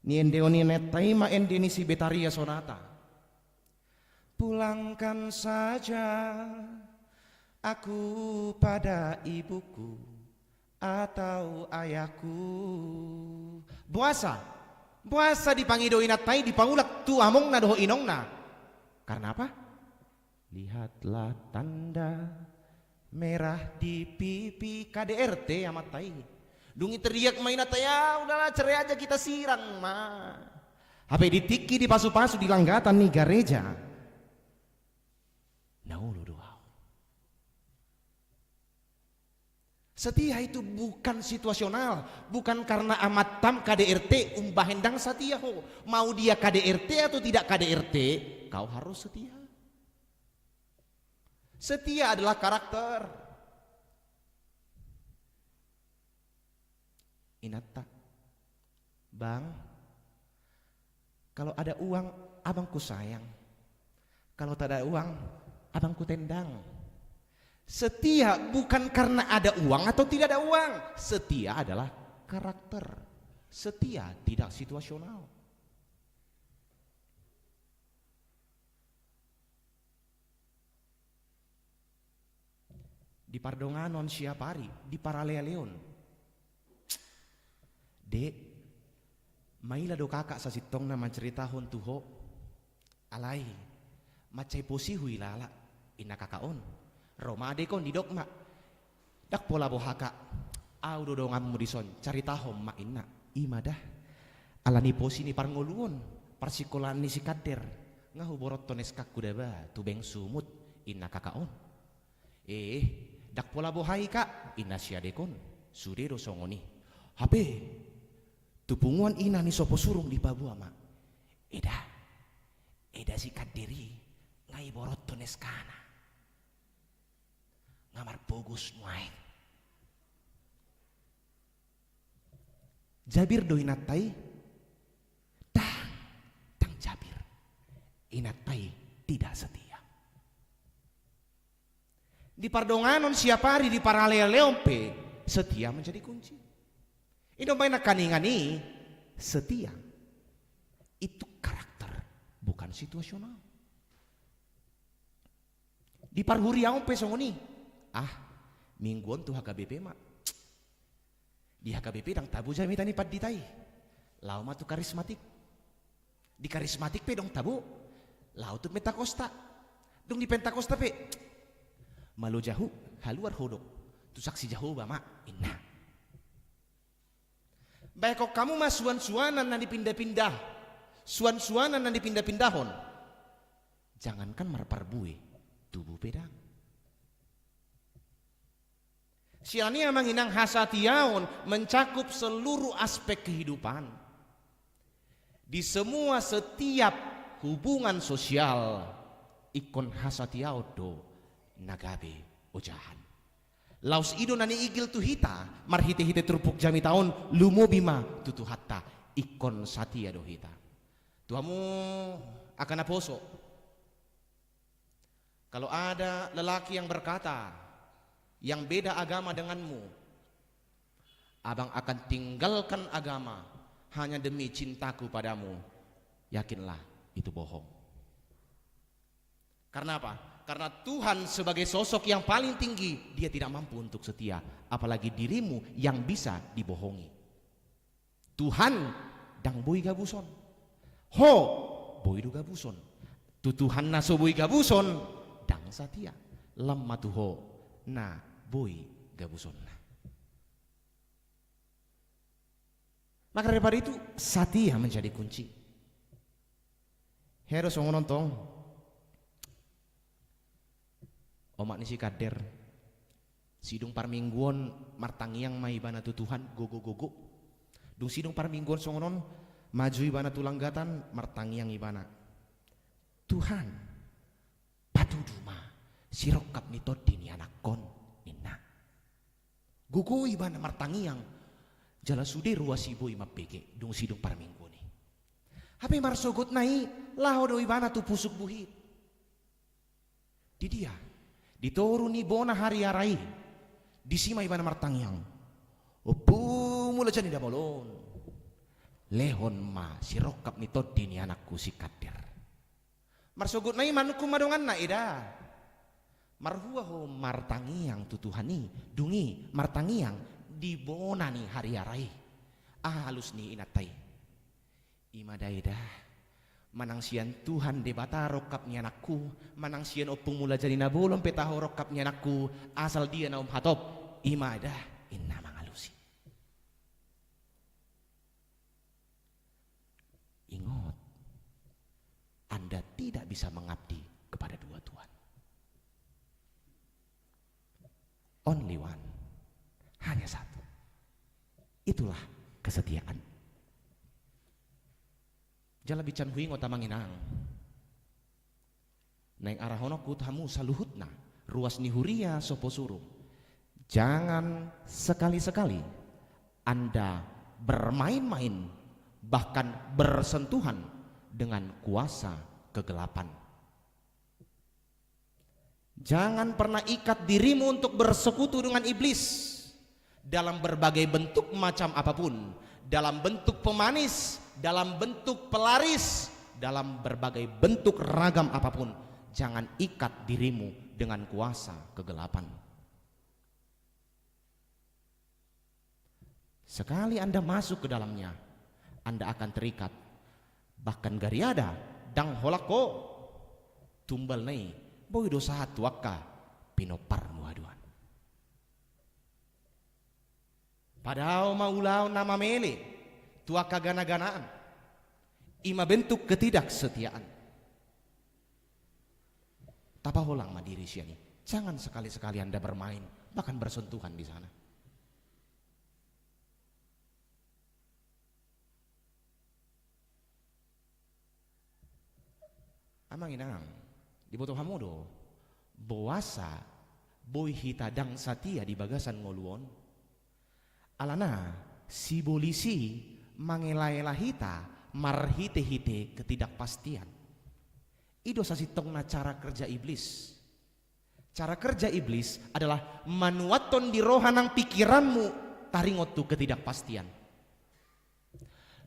S3: Ni endeoni netai ma endeni si betaria sonata. Pulangkan saja aku pada ibuku atau ayahku. Buasa dipangido inatai dipangulak tu among na doho inong na. Karena apa? Lihatlah tanda merah di pipi KDRT amat tai. Dungi teriak main ataya, udahlah cerai aja kita sirang mah. HP ditiki di pasu-pasu di langgatan nih gereja. Naulu doa. Setia itu bukan situasional, bukan karena amatam KDRT umbahendang setia ho. Mau dia KDRT atau tidak KDRT, kau harus setia. Setia adalah karakter. Ingat tak, bang, kalau ada uang abangku sayang, kalau tak ada uang abangku tendang. Setia bukan karena ada uang atau tidak ada uang. Setia adalah karakter. Setia tidak situasional. Di pardonganon siapari, di paraleleon. Dek, maila do kakak sa sitong na menceritahon tuho. Alay, macay posi huilala, ina kakaon. Roma adekon di dok mak dak pola bohaka au dodongan mudison cari tahom mak inna imadah alani posi ni parngoluon parsikolan ni si kader ngahu borot tones kakudaba tubeng sumut inna kakaon dak pola bohai kak inna si adekon sudero songoni hape tupunguan ina ni sopo surung di pabua mak eda si kaderi ngai borot tones kana ngamar bogus nuain. Jabir do inatai tang Jabir inatai tidak setia. Di pardonganon siapari di paraleleompe setia menjadi kunci. Ino main kaningani setia itu karakter bukan situasional. Di parhuriaompe songoni mingguan tuh HKBP mak di HKBP dang tabu jami tani pad ditai lau mah tuh karismatik di karismatik pe dong tabu lau tuh Pentakosta dong di Pentakosta pe malu jahu haluar hodok tuh saksi jahu ba mak inna baik kok kamu mah suan-suanan nan dipindah-pindah suan-suanan nan dipindah-pindahon jangankan marparbue tubuh pedang. Siania manginang hasatiaon mencakup seluruh aspek kehidupan. Di semua setiap hubungan sosial ikon hasatiao do nagabe ojahan. Laus ido nani igil tuhita marhite-hite terupuk jami taon lumobima tutu hatta ikon satia do hita. Tuamu akan aposo. Kalau ada lelaki yang berkata yang beda agama denganmu, abang akan tinggalkan agama hanya demi cintaku padamu. Yakinlah itu bohong. Karena apa? Karena Tuhan sebagai sosok yang paling tinggi, dia tidak mampu untuk setia, apalagi dirimu yang bisa dibohongi. Tuhan dang boy gabuson, ho boy du gabuson, tutuhan na so boy gabuson dang setia, lemma tuho na boy gabuson. Maka daripada itu satia menjadi kunci. Harus nonton. Omak nisi kader. Sidung parmingguan martangiang mai bana tu Tuhan gogo. Dung sidung parmingguan songonon maju ibana tulanggatan martangiang ibana. Tuhan patu duma sirokap ni todini anak kon ninna. Gogo ibana martangiang jala sude ruas ibu ima pege dung sidung parmingguan ni. Hape marsogot nai laho do ibana tu pusuk buhit. Di dia dituruni bona hari arai disima ibana martangiang. Opu mula jani dabolon. Lehon ma sirokap ni todini anakku si kader. Marsogot nai manuku madongan na ida. Marhua ho martangiang tutuhani dungi martangiang di bona ni hari arai. Halus ni inatai. Imadaida manangsian Tuhan debata rokapnya anakku, manangsian opung mula jadi nabolon petaho rokapnya anakku, asal dia naum hatop, imada inna mangalusi. Ingat, Anda tidak bisa mengabdi kepada dua Tuhan. Only one, hanya satu. Itulah kesetiaan. Jala bican hui ngota manginang. Neng arahono kutamu saluhutna ruas nihuria sopo suruh. Jangan sekali-sekali Anda bermain-main bahkan bersentuhan dengan kuasa kegelapan. Jangan pernah ikat dirimu untuk bersekutu dengan iblis dalam berbagai bentuk macam apapun, dalam bentuk pemanis, dalam bentuk pelaris, dalam berbagai bentuk ragam apapun. Jangan ikat dirimu dengan kuasa kegelapan. Sekali Anda masuk ke dalamnya, Anda akan terikat. Bahkan gariada dang holako tumbal nai boy dosa tuaka pinopar muaduan. Padahal maulau nama mele tuaka gana-ganaan ima bentuk ketidaksetiaan. Tapa holang madiri siani. Jangan sekali-sekali Anda bermain bahkan bersentuhan di sana. Amang inang dibutuh hamudo boasa boy hitadang satia di bagasan ngoluon alana si bolisi mangelaela hita marhite-hite ketidakpastian. Ido sasitong na cara kerja iblis. Cara kerja iblis adalah manuaton di rohanang pikiranmu taringot tu ketidakpastian.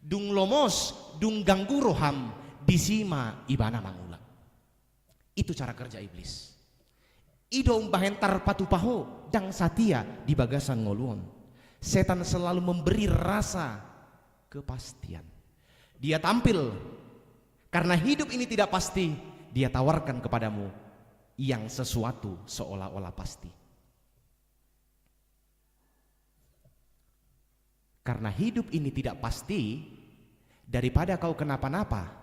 S3: Dung lomos, dung ganggu roham disima ibana mangula. Itu cara kerja iblis. Ido umbahentar patupaho dang satia di bagasan ngoluon. Setan selalu memberi rasa kepastian. Dia tampil karena hidup ini tidak pasti. Dia tawarkan kepadamu yang sesuatu seolah-olah pasti. Karena hidup ini tidak pasti, daripada kau kenapa-napa,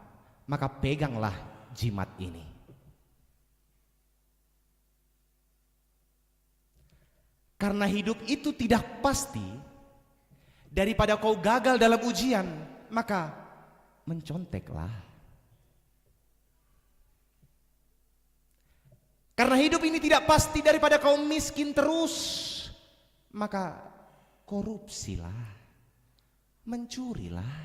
S3: maka peganglah jimat ini. Karena hidup itu tidak pasti, daripada kau gagal dalam ujian, maka menconteklah. Karena hidup ini tidak pasti, daripada kau miskin terus, maka korupsilah, mencurilah.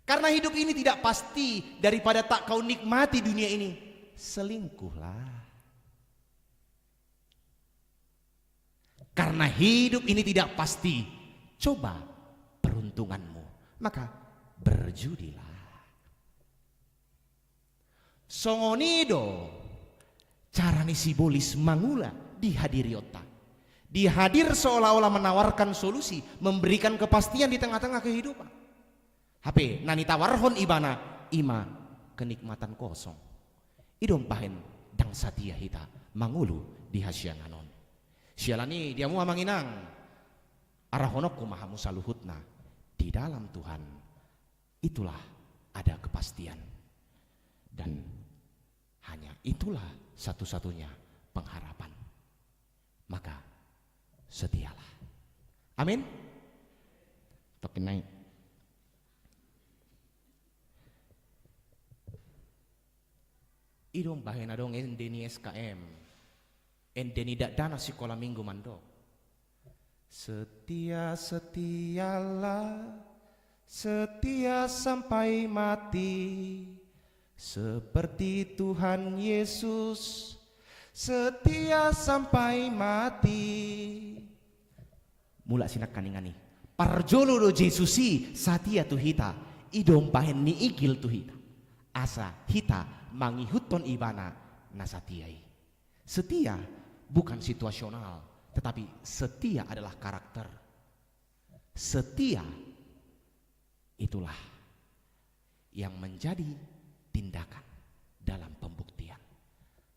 S3: Karena hidup ini tidak pasti, daripada tak kau nikmati dunia ini, selingkuhlah. Karena hidup ini tidak pasti, coba peruntunganmu, maka berjudilah. Songonido carane sibolis mangula dihadiri otak. Dihadir seolah-olah menawarkan solusi, memberikan kepastian di tengah-tengah kehidupan. HP nani tawarhon ibana ima kenikmatan kosong. Idom pahen dang satia hita mangulu di hasyanan. Sialani dia mu amanginang Arahonok kumaha musaluhutna di dalam Tuhan, itulah ada kepastian. Dan hanya itulah satu-satunya pengharapan. Maka setialah. Amin. Tokin naik. Idong bahena dong endeni SKM. Endeni dak dana sekolah minggu mando. Setialah, setia sampai mati, seperti Tuhan Yesus, setia sampai mati. Mula sinak kaningani. Parjolo do Jesusi satia tu hita, idong bahen ni igil tu hita. Asa hita mangihuton ibana nasatiai. Setia bukan situasional, tetapi setia adalah karakter. Setia itulah yang menjadi tindakan dalam pembuktian.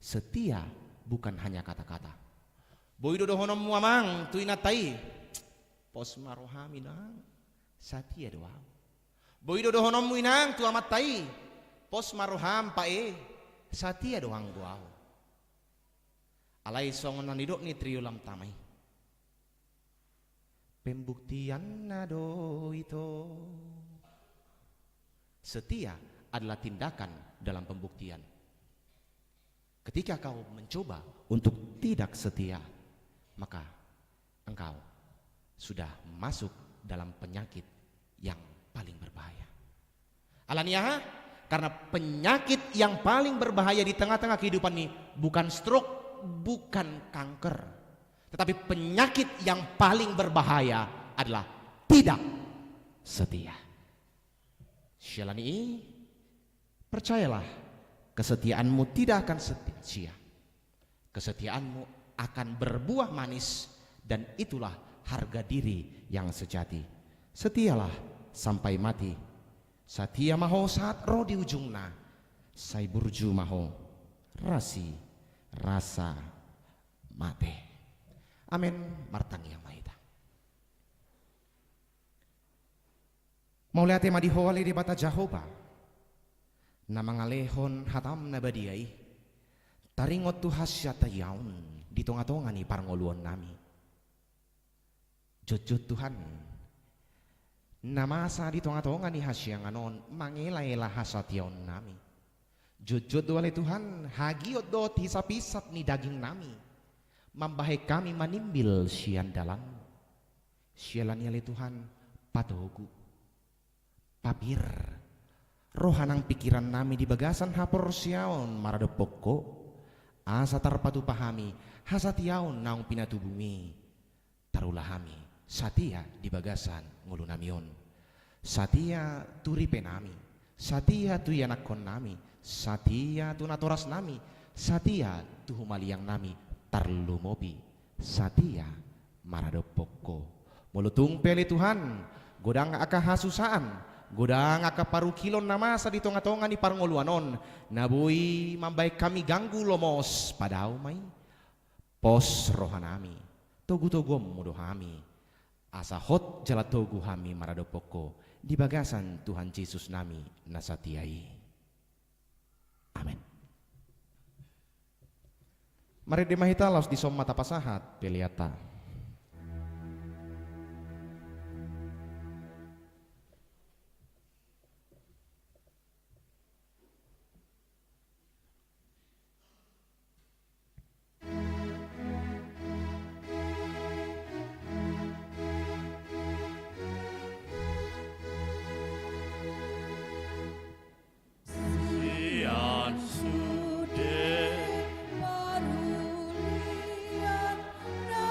S3: Setia bukan hanya kata-kata. Boy dodohonom muamang tu inatai. Pos marohami nang setia doang. Boy dodohonom muinang tu amat tai. Pos maroham pae setia doang guau. Alai songon nanidok ni triulam tamai. Pembuktian nado itu. Setia adalah tindakan dalam pembuktian. Ketika kau mencoba untuk tidak setia, maka engkau sudah masuk dalam penyakit yang paling berbahaya. Alaniah, karena penyakit yang paling berbahaya di tengah-tengah kehidupan ini bukan stroke, bukan kanker, tetapi penyakit yang paling berbahaya adalah tidak setia. Syalani, percayalah, kesetiaanmu tidak akan sia-sia. Kesetiaanmu akan berbuah manis, dan itulah harga diri yang sejati. Setialah sampai mati. Satia maho saat roh di ujungna. Sai burju maho rasi rasa mate. Amin. Martang yang mahita. Mau lihat tema di hawali di bata Jehovah. Namangalehon hatam nabadiai. Taringot tu hasyata yaun di tonga-tonga ni parngoluan nami. Jujut Tuhan. Namasa di tonga-tonga ni hasyang anon mangela-ela hasatyaon nami. Jujut wale Tuhan, hagiot dot hisap-hisap ni daging nami. Mambahe kami manimbil sian dalam. Sialan yale Tuhan, patogu, papir. Rohanang pikiran nami di bagasan hapor siaon maradopoko. Asa tarpatu pahami, hasatyaon naung pinatubumi. Tarulah hami, satia di bagasan ngulu namion. Satia turipe nami, satia tu yanakon nami, satia tu natoras nami, satia tu humaliang nami tarlumopi, satia maradopoko. Mulutung peli Tuhan, godang aka hasusaan, godang aka parukilon namasa di tonga-tonga ni parngoluanon, nabui mambai kami ganggu lomos padau may pos rohanami, togu-togom mudohami, asa hot jalatogu hami maradopoko, di bagasan Tuhan Yesus nami nasatiai. Amin. Mari dimahita laos di somata pasahat peliata.
S1: Sian sude
S4: Marulian na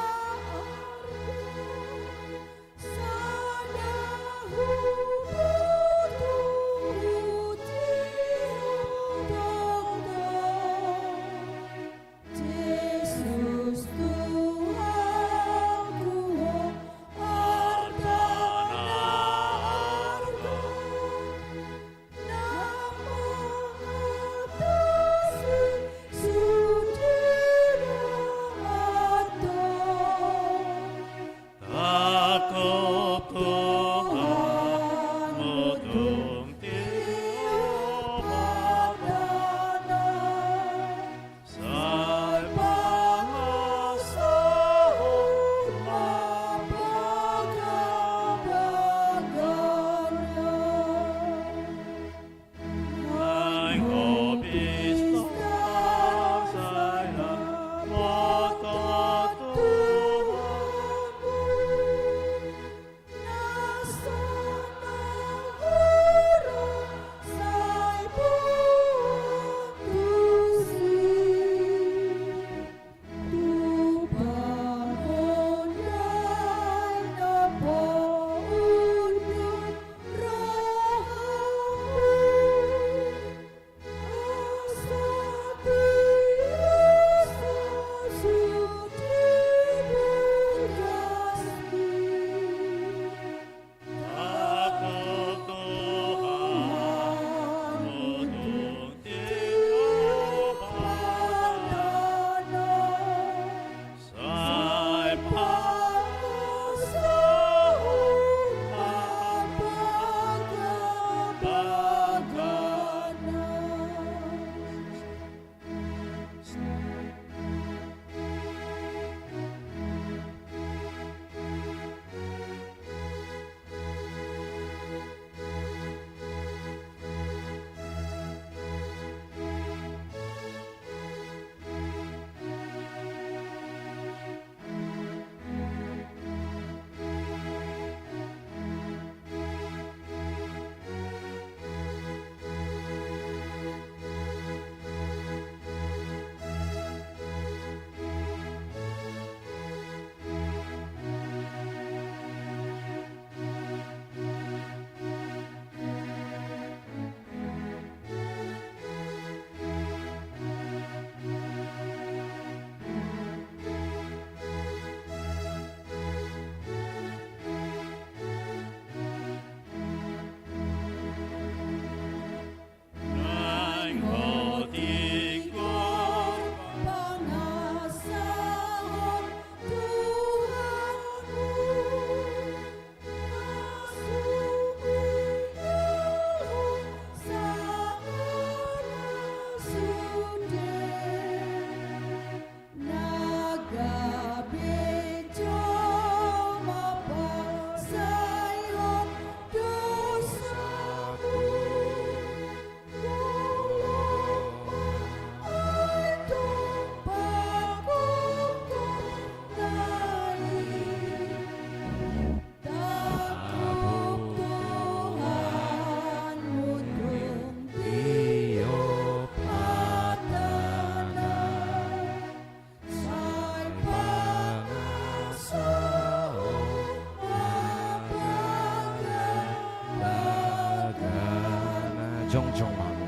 S3: Jongjong mamu.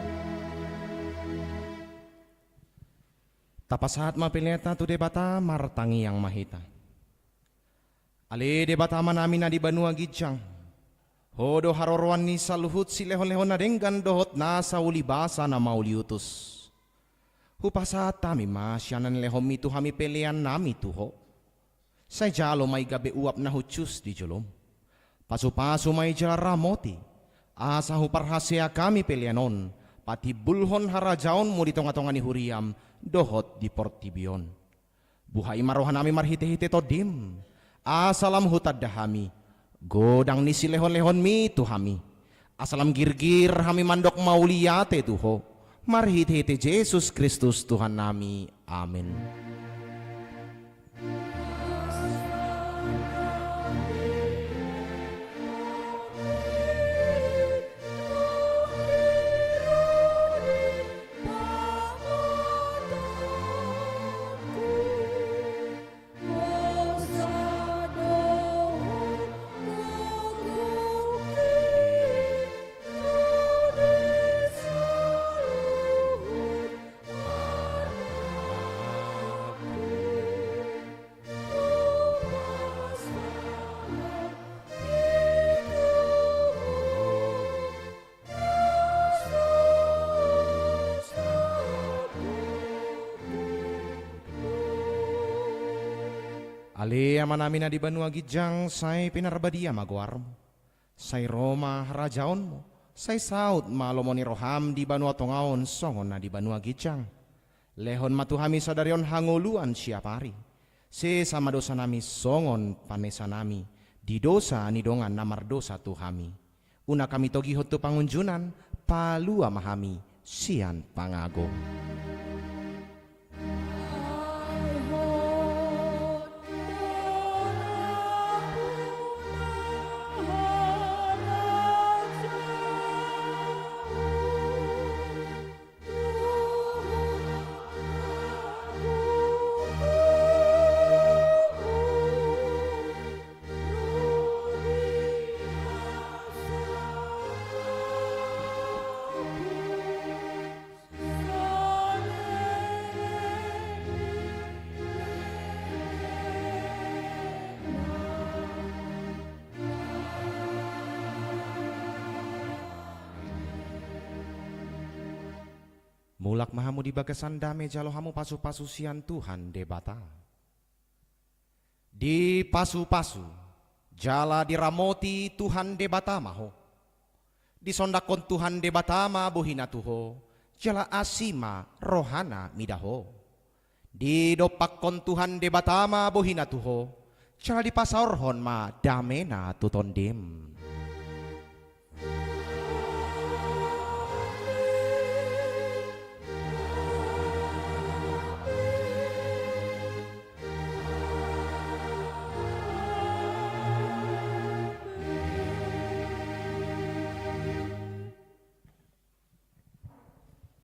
S3: Tapasahat mapileta tu debata martangi yang mahita. Ale debata manami na di banua gijang. Hodo harorwan ni saluhut si lehon-lehon na denggan dohot na sa ulibasa na mauliutus. Hupasa tami masyanan lehom itu hami pelean nami tuho. Say jalo may gabi uap na hutyus di julom. Pasu-pasu may jaramoti. Asa huparhasya kami peleanon. Pati bulhon harajaon mo di tonga-tonga ni huriam. Dohot di portibion. Buhay marohan nami marhite-hite to dim. Asalam hutad dahami. Godang ni si lehon-lehon mi tu hami. Asalam girgir hami mandok mauliyate tuho. Marhite-hite Jesus Kristus Tuhan nami. Amin. Ale ama namin na di banua gijang say pinarbadia magwarmo. Say Roma harajaon mo. Say saut malomo ni roham di banua tongaon songon na di banua gijang. Lehon matuhami sadarion hanguluan siapari. Se sama dosa nami songon panesa nami. Di dosa ni dongan namar dosa tuhami. Una kami togihot tu pangunjunan palua mahami sian pangagong. Mulak mahamu di bagasan dame jalo hamu pasu-pasu sian Tuhan debata. Di pasu-pasu jala diramoti Tuhan debata maho. Di sondakon Tuhan debata ma buhina tuho. Jala asima rohana midaho. Di dopakon Tuhan debata ma buhina tuho. Jala di pasaorhon ma damena tutondim.